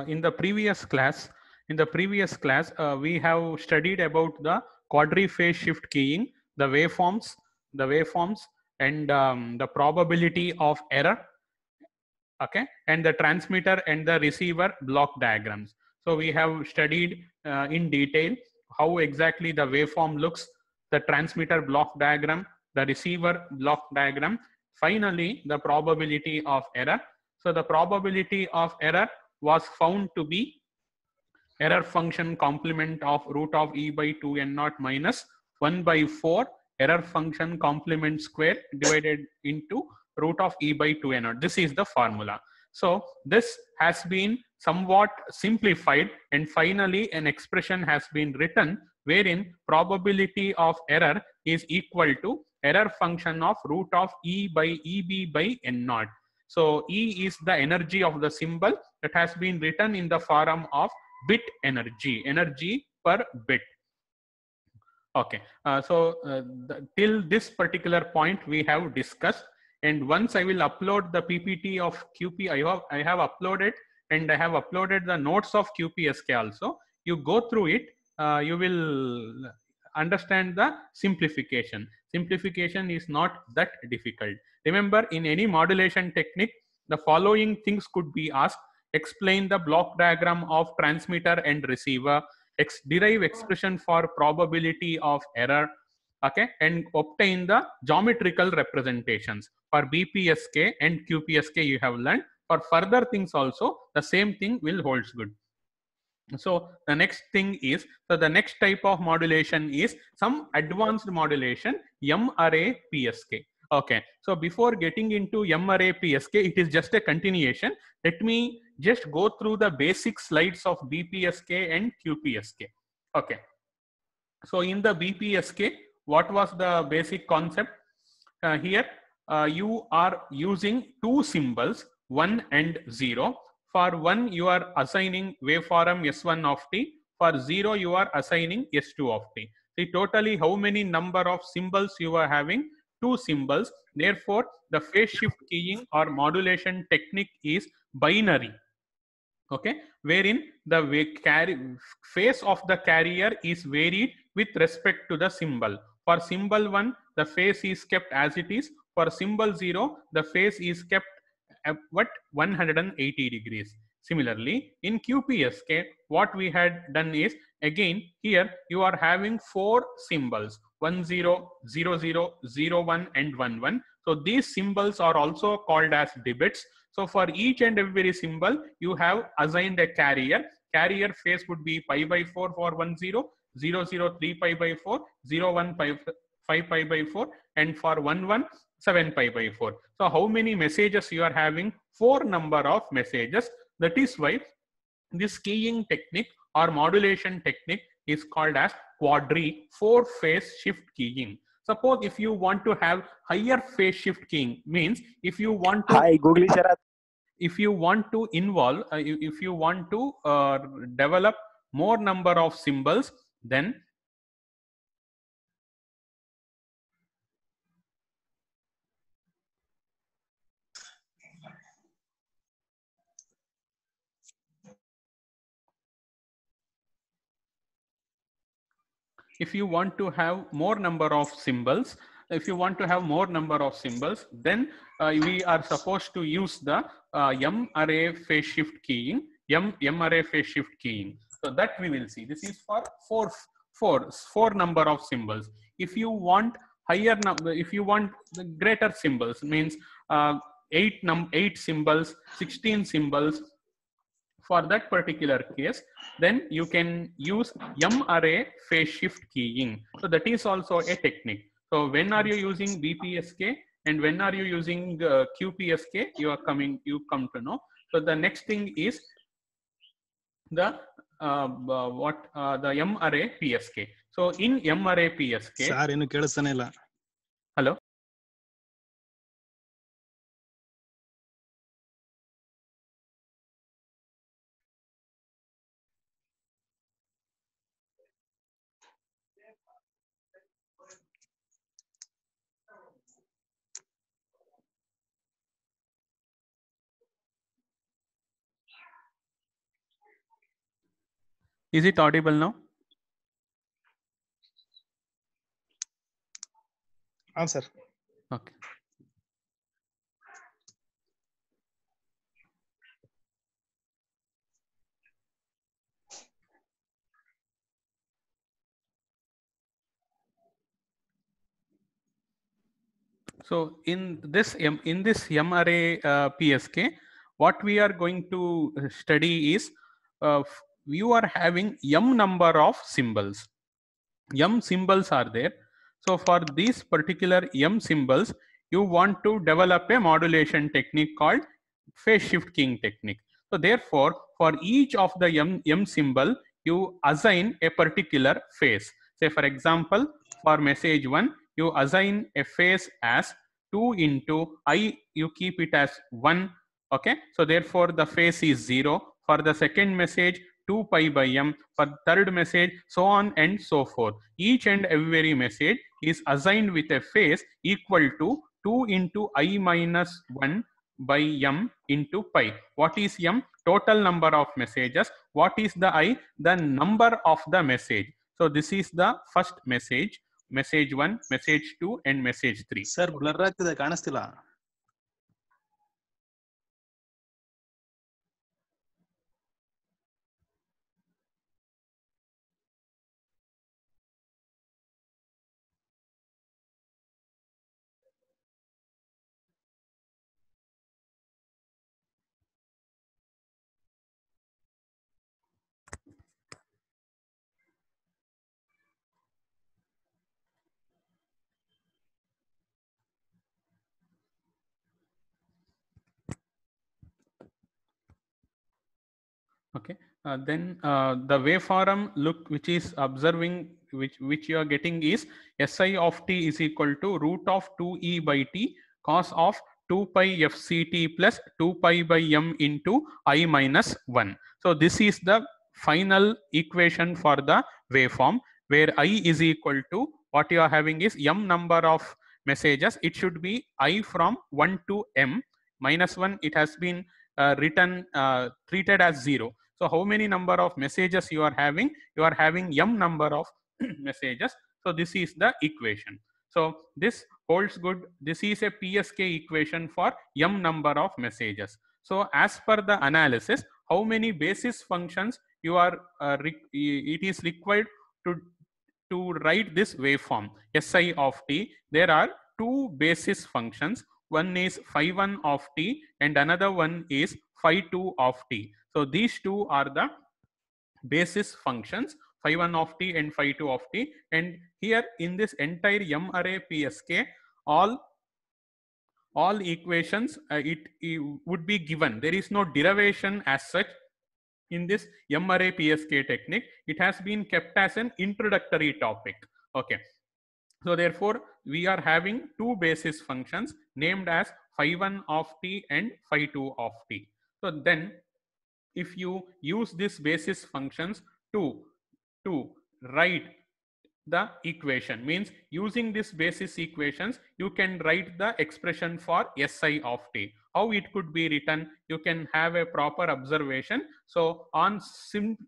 In the previous class, we have studied about the quadri-phase shift keying, the waveforms, and the probability of error, okay, and the transmitter and the receiver block diagrams. So we have studied in detail how exactly the waveform looks, the transmitter block diagram, the receiver block diagram, finally the probability of error. So the probability of error was found to be error function complement of root of e by 2 n naught minus 1 by 4 error function complement square divided into root of e by 2 n naught. This is the formula. So this has been somewhat simplified, and finally an expression has been written wherein probability of error is equal to error function of root of e by eb by n naught. So E is the energy of the symbol that has been written in the form of bit energy per bit. Okay, till this particular point we have discussed, and once I will upload the PPT of QP, I have uploaded, and I have uploaded the notes of QPSK also. You go through it, you will understand the simplification. Simplification is not that difficult. Remember, in any modulation technique, the following things could be asked: explain the block diagram of transmitter and receiver, derive expression for probability of error, okay, and obtain the geometrical representations. For BPSK and QPSK you have learned. For further things also the same thing will holds good. So the next thing is, so the next type of modulation is some advanced modulation, M array PSK. Okay, so before getting into M array PSK, it is just a continuation. Let me just go through the basic slides of BPSK and QPSK. Okay, so in the BPSK, what was the basic concept? Here you are using two symbols, 1 and 0. For 1 you are assigning waveform S1 of t, for 0 you are assigning S2 of t. See, totally how many number of symbols you are having? Two symbols. Therefore the phase shift keying or modulation technique is binary, okay, wherein the phase of the carrier is varied with respect to the symbol. For symbol 1 the phase is kept as it is, for symbol 0 the phase is kept at what, 180 degrees. Similarly in QPSK what we had done is, again here you are having four symbols, 1 0 0 0 0 1 and 1 1. So these symbols are also called as debits. So for each and every symbol, you have assigned a carrier. Carrier phase would be pi by 4 for 1 0, 0 0 3 pi by 4, 0 1 pi, 5 pi by 4, and for 1 1 7 pi by 4. So how many messages you are having? 4 number of messages. That is why this keying technique or modulation technique is called as quadri 4-phase shift keying. Suppose if you want to have higher phase shift keying, means if you want to if you want to involve if you want to develop more number of symbols, then if you want to have more number of symbols, then we are supposed to use the M array phase shift keying, M array phase shift keying. So that we will see. This is for four number of symbols. If you want higher number, if you want the greater symbols, means 8 symbols, 16 symbols. For that particular case, then you can use M array phase shift keying. So that is also a technique. So when are you using BPSK and when are you using QPSK? You come to know. So the next thing is the the M array PSK. So in M array PSK. Hello. Is it audible now? Answer. Okay. So in this M array PSK, what we are going to study is you are having m number of symbols. M symbols are there. So for these particular M symbols, you want to develop a modulation technique called phase shift keying technique. So therefore, for each of the M symbol, you assign a particular phase. Say for example, for message 1, you assign a phase as 2 into I, you keep it as 1. Okay, so therefore the phase is 0. For the second message, 2 pi by m, for third message, so on and so forth. Each and every message is assigned with a phase equal to 2 into I minus 1 by m into pi. What is m? Total number of messages. What is the I? The number of the message. So this is the first message, message 1, message 2 and message 3. Sir, blur ಆಗ್ತಿದೆ ಕಾಣಿಸ್ತಿಲ್ಲ. Okay, then the waveform look which is observing, which you are getting is Si of t is equal to root of 2e by t cos of 2 pi fct plus 2 pi by m into I minus 1. So this is the final equation for the waveform, where I is equal to, what you are having is m number of messages. It should be I from 1 to m minus 1. It has been written treated as 0. So how many number of messages you are having? You are having m number of messages. So this is the equation. So this holds good. This is a PSK equation for m number of messages. So as per the analysis, how many basis functions you are it is required to write this waveform Si of t? There are two basis functions. One is phi1 of t and another one is phi2 of t. So these two are the basis functions, phi1 of t and phi2 of t. And here in this entire M array PSK, all equations it would be given. There is no derivation as such in this M array PSK technique. It has been kept as an introductory topic. Okay. So therefore, we are having two basis functions named as phi1 of t and phi2 of t. So then, if you use these basis functions to write the equation, means using this basis equations, you can write the expression for Si of t. How it could be written? You can have a proper observation. So on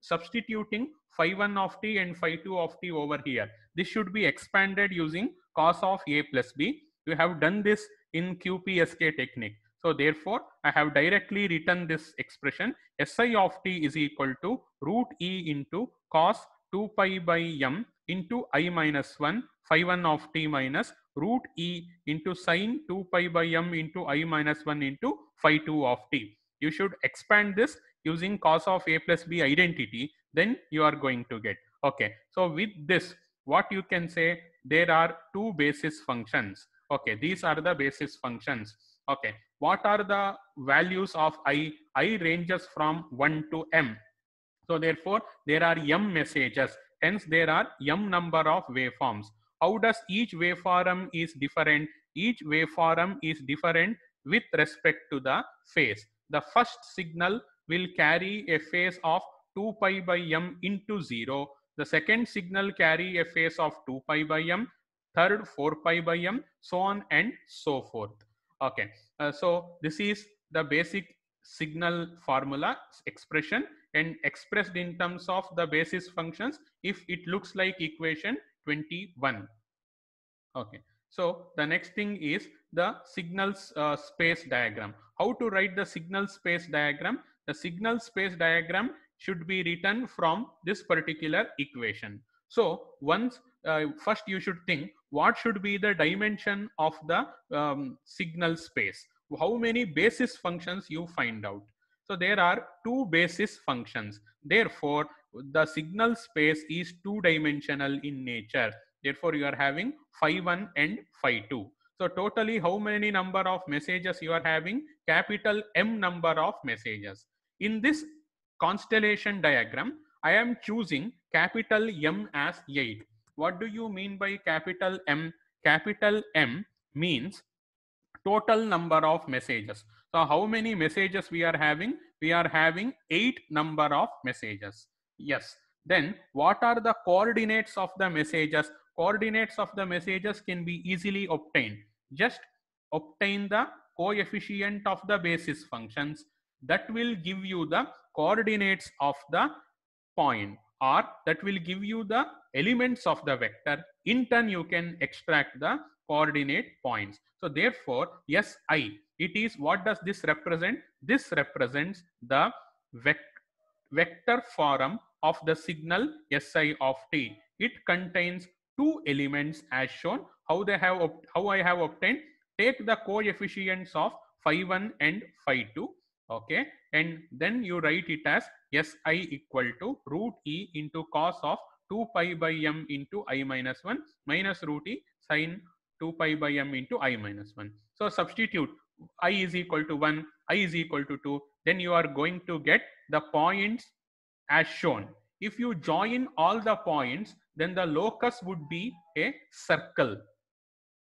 substituting phi1 of t and phi2 of t over here, this should be expanded using cos of a plus b. You have done this in QPSK technique. So therefore, I have directly written this expression. Si of t is equal to root e into cos 2 pi by m into I minus 1 phi1 of t minus root e into sine 2 pi by m into I minus 1 into phi2 of t. You should expand this using cos of a plus b identity, then you are going to get. Okay, so with this, what you can say, there are two basis functions. Okay, these are the basis functions. Okay, what are the values of I? I ranges from 1 to m. So therefore, there are m messages. Hence, there are m number of waveforms. How does each waveform is different? Each waveform is different with respect to the phase. The first signal will carry a phase of 2 pi by m into 0. The second signal carry a phase of 2 pi by m. Third, 4 pi by m, so on and so forth. Okay, so this is the basic signal formula expression. and expressed in terms of the basis functions if it looks like equation 21. Okay, so the next thing is the signal space diagram. How to write the signal space diagram? The signal space diagram should be written from this particular equation. So once first you should think what should be the dimension of the signal space. How many basis functions you find out. So there are two basis functions. Therefore, the signal space is two-dimensional in nature. Therefore, you are having phi1 and phi2. So totally how many number of messages you are having? Capital M number of messages. In this constellation diagram, I am choosing capital M as 8. What do you mean by capital M? Capital M means total number of messages. So how many messages we are having? We are having 8 number of messages. Yes. Then what are the coordinates of the messages? Coordinates of the messages can be easily obtained. Just obtain the coefficient of the basis functions. That will give you the coordinates of the point, or that will give you the elements of the vector. In turn, you can extract the coordinate points. So therefore, SI, it is, what does this represent? This represents the vector form of the signal SI of t. It contains two elements as shown. How I have obtained? Take the coefficients of phi1 and phi2. Okay, and then you write it as SI equal to root E into cos of 2 pi by m into I minus 1 minus root E sin 2 pi by m into I minus 1. So substitute I is equal to 1, I is equal to 2. Then you are going to get the points as shown. If you join all the points, then the locus would be a circle.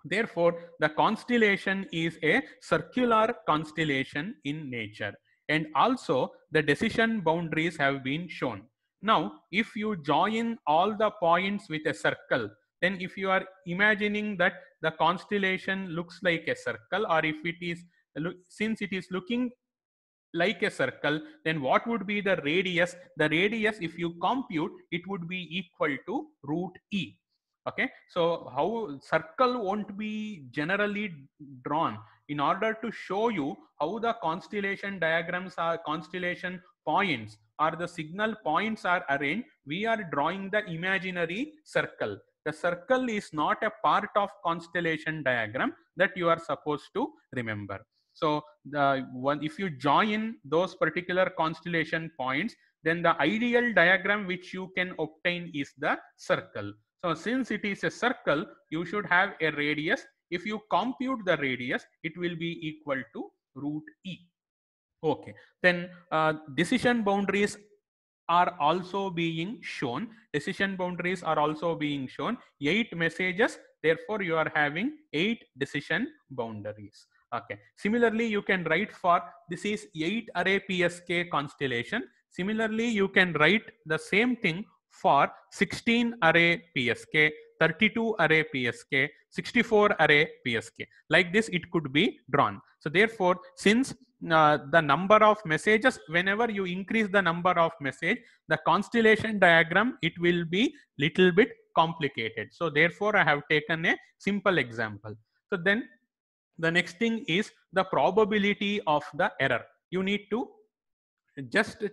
Therefore, the constellation is a circular constellation in nature. And also, the decision boundaries have been shown. Now, if you join all the points with a circle, then if you are imagining that the constellation looks like a circle, or if it is, since it is looking like a circle, then what would be the radius? The radius, if you compute, it would be equal to root E. Okay, so how circle won't be generally drawn. In order to show you how the constellation diagrams are, constellation points or the signal points are arranged, we are drawing the imaginary circle. The circle is not a part of constellation diagram that you are supposed to remember. So if you join those particular constellation points, then the ideal diagram which you can obtain is the circle. So since it is a circle, you should have a radius. If you compute the radius, it will be equal to root E. Okay, then decision boundaries are also being shown. Decision boundaries are also being shown. 8 messages, therefore you are having 8 decision boundaries. Okay, similarly you can write for, this is 8 array PSK constellation. Similarly you can write the same thing for 16 array PSK, 32 array PSK, 64 array PSK. Like this it could be drawn. So therefore, since the number of messages, whenever you increase the number of message, the constellation diagram, it will be little bit complicated. So therefore I have taken a simple example. So then the next thing is the probability of the error. You need to just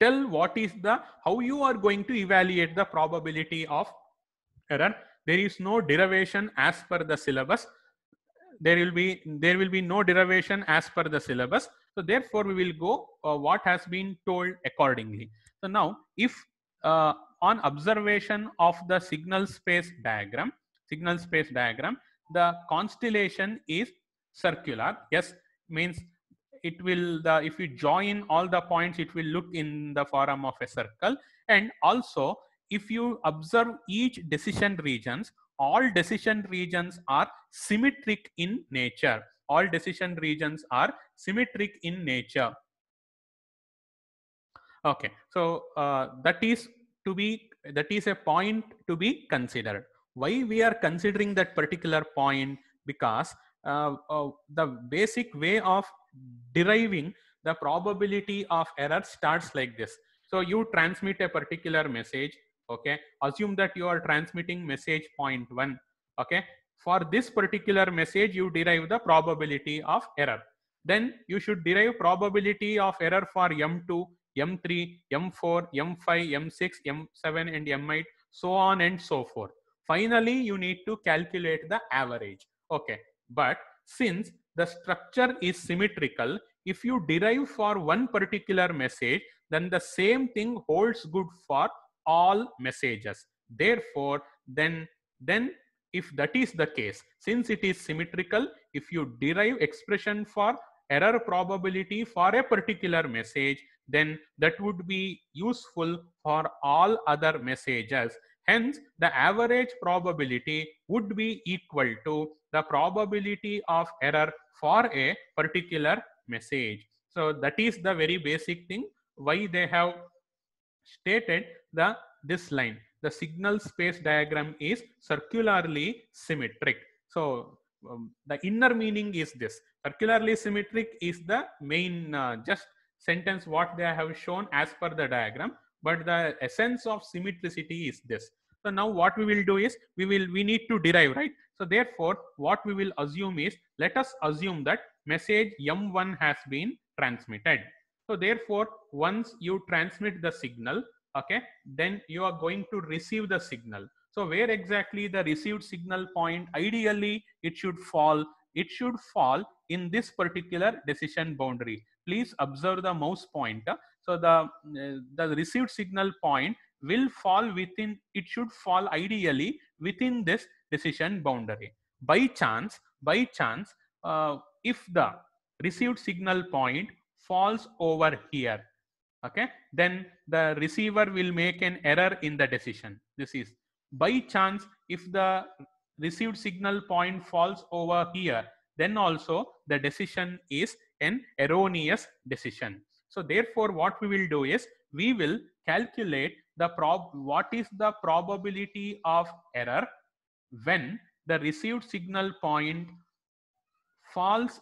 tell what is the, how you are going to evaluate the probability of error. There is no derivation as per the syllabus. There will be no derivation as per the syllabus. So therefore we will go what has been told accordingly. So now if on observation of the signal space diagram, the constellation is circular. Yes, means it will, if you join all the points, it will look in the form of a circle. And also if you observe each decision regions, all decision regions are symmetric in nature. All decision regions are symmetric in nature. Okay, so that is a point to be considered. Why we are considering that particular point? Because the basic way of deriving the probability of error starts like this. So So you transmit a particular message. Okay, assume that you are transmitting message 0.1. Okay, for this particular message you derive the probability of error. Then you should derive probability of error for m2, m3, m4, m5, m6, m7 and m8, so on and so forth. Finally you need to calculate the average. Okay, but since the structure is symmetrical, if you derive for one particular message, then the same thing holds good for all messages. Therefore, then if that is the case, since it is symmetrical, if you derive expression for error probability for a particular message, then that would be useful for all other messages. Hence, the average probability would be equal to the probability of error for a particular message. So that is the very basic thing why they have stated this line. The signal space diagram is circularly symmetric. So the inner meaning is this: circularly symmetric is the main just sentence what they have shown as per the diagram, but the essence of symmetricity is this. So now what we will do is we need to derive, right? So therefore what we will assume is, let us assume that message m1 has been transmitted. So therefore once you transmit the signal, okay, then you are going to receive the signal. So where exactly the received signal point, ideally it should fall in this particular decision boundary. Please observe the mouse pointer. So the received signal point will fall within, it should fall ideally within this decision boundary. By chance, if the received signal point falls over here, okay, then the receiver will make an error in the decision. This is by chance. If the received signal point falls over here, then also the decision is an erroneous decision. So therefore what we will do is, we will calculate the what is the probability of error when the received signal point falls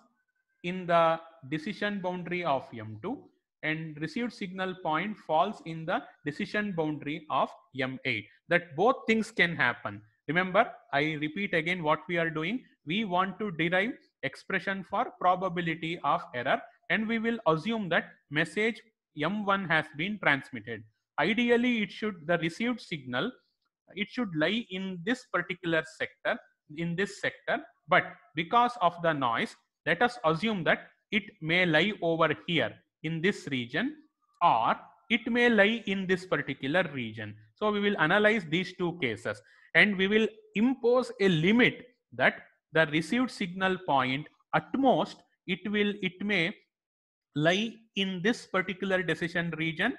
in the decision boundary of M2 and received signal point falls in the decision boundary of M8. That both things can happen. Remember, I repeat again what we are doing. We want to derive expression for probability of error, and we will assume that message M1 has been transmitted. Ideally, it should, the received signal, it should lie in this particular sector, but because of the noise, let us assume that it may lie over here in this region, or it may lie in this particular region. So we will analyze these two cases, and we will impose a limit that the received signal point, at most it may lie in this particular decision region,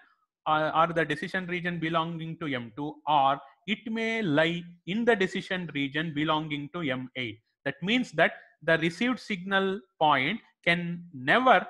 or the decision region belonging to M2, or it may lie in the decision region belonging to M8. That means that the received signal point can never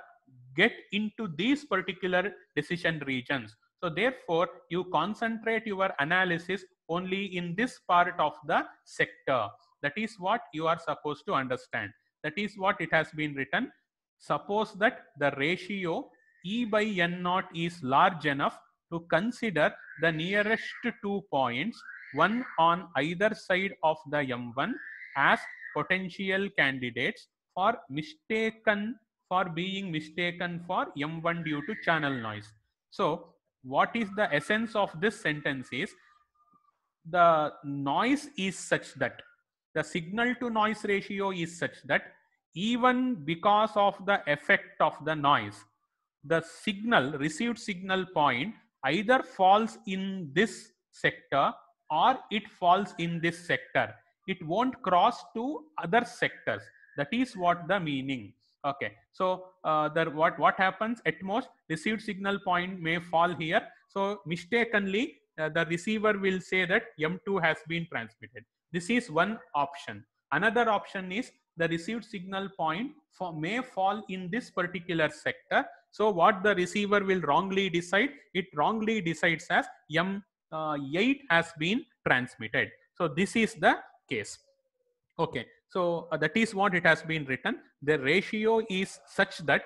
get into these particular decision regions. So therefore you concentrate your analysis only in this part of the sector. That is what you are supposed to understand. That is what it has been written. Suppose that the ratio E by N naught is large enough to consider the nearest two points, one on either side of the M1, as potential candidates for being mistaken for M1 due to channel noise. So what is the essence of this sentence is, the noise is such that, the signal to noise ratio is such that even because of the effect of the noise, the signal, received signal point, either falls in this sector or it falls in this sector. It won't cross to other sectors. That is what the meaning. Okay, so what happens, at most received signal point may fall here. So mistakenly the receiver will say that M2 has been transmitted. This is one option. Another option is, the received signal point may fall in this particular sector. So what the receiver will wrongly decide, it wrongly decides as M8 has been transmitted. So this is the case. Okay, so that is what it has been written. The ratio is such that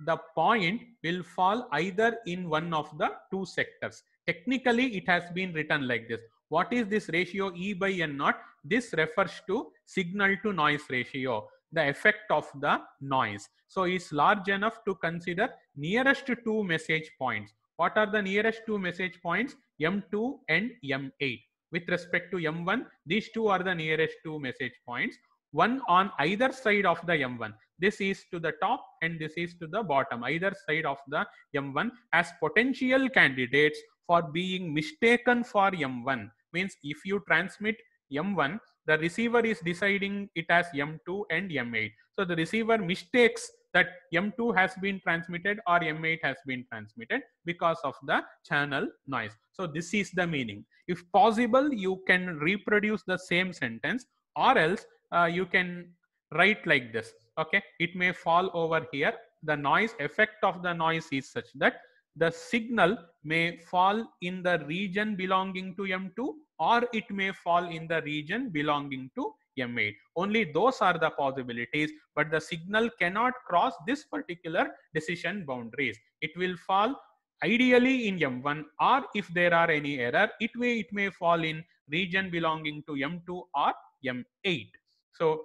the point will fall either in one of the two sectors. Technically, it has been written like this. What is this ratio E by N naught? This refers to signal to noise ratio, the effect of the noise. So it's large enough to consider nearest two message points. What are the nearest two message points? M2 and M8. With respect to M1, these two are the nearest two message points, one on either side of the M1. This is to the top and this is to the bottom, either side of the M1, as potential candidates for being mistaken for M1. Means if you transmit M1, the receiver is deciding it as M2 and M8. So the receiver mistakes that M2 has been transmitted or M8 has been transmitted because of the channel noise. So this is the meaning. If possible, you can reproduce the same sentence, or else you can write like this. Okay, it may fall over here. The noise effect of the noise is such that the signal may fall in the region belonging to M2, or it may fall in the region belonging to M8. Only those are the possibilities, but the signal cannot cross this particular decision boundaries. It will fall ideally in M1, or if there are any error, it may fall in region belonging to M2 or M8. So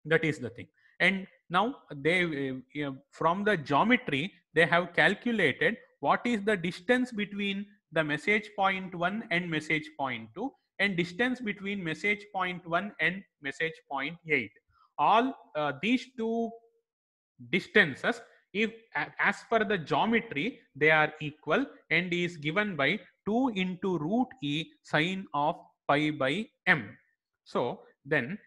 that is the thing. And now they from the geometry they have calculated what is the distance between the message point 1 and message point 2, and distance between message point 1 and message point 8. All these two distances, if as per the geometry they are equal, and is given by 2 into root e sine of pi by m. So then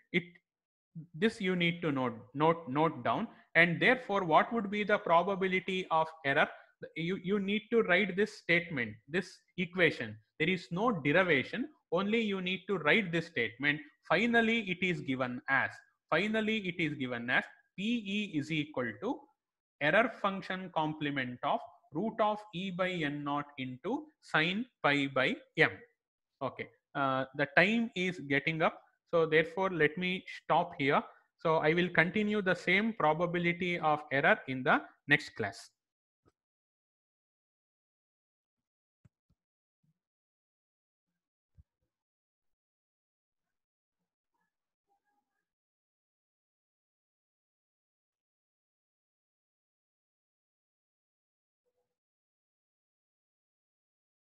this you need to note down, and therefore what would be the probability of error? You need to write this statement, this equation. There is no derivation, only you need to write this statement. Finally it is given as PE is equal to error function complement of root of E by N naught into sine pi by m. Okay, the time is getting up, so therefore let me stop here. So I will continue the same probability of error in the next class.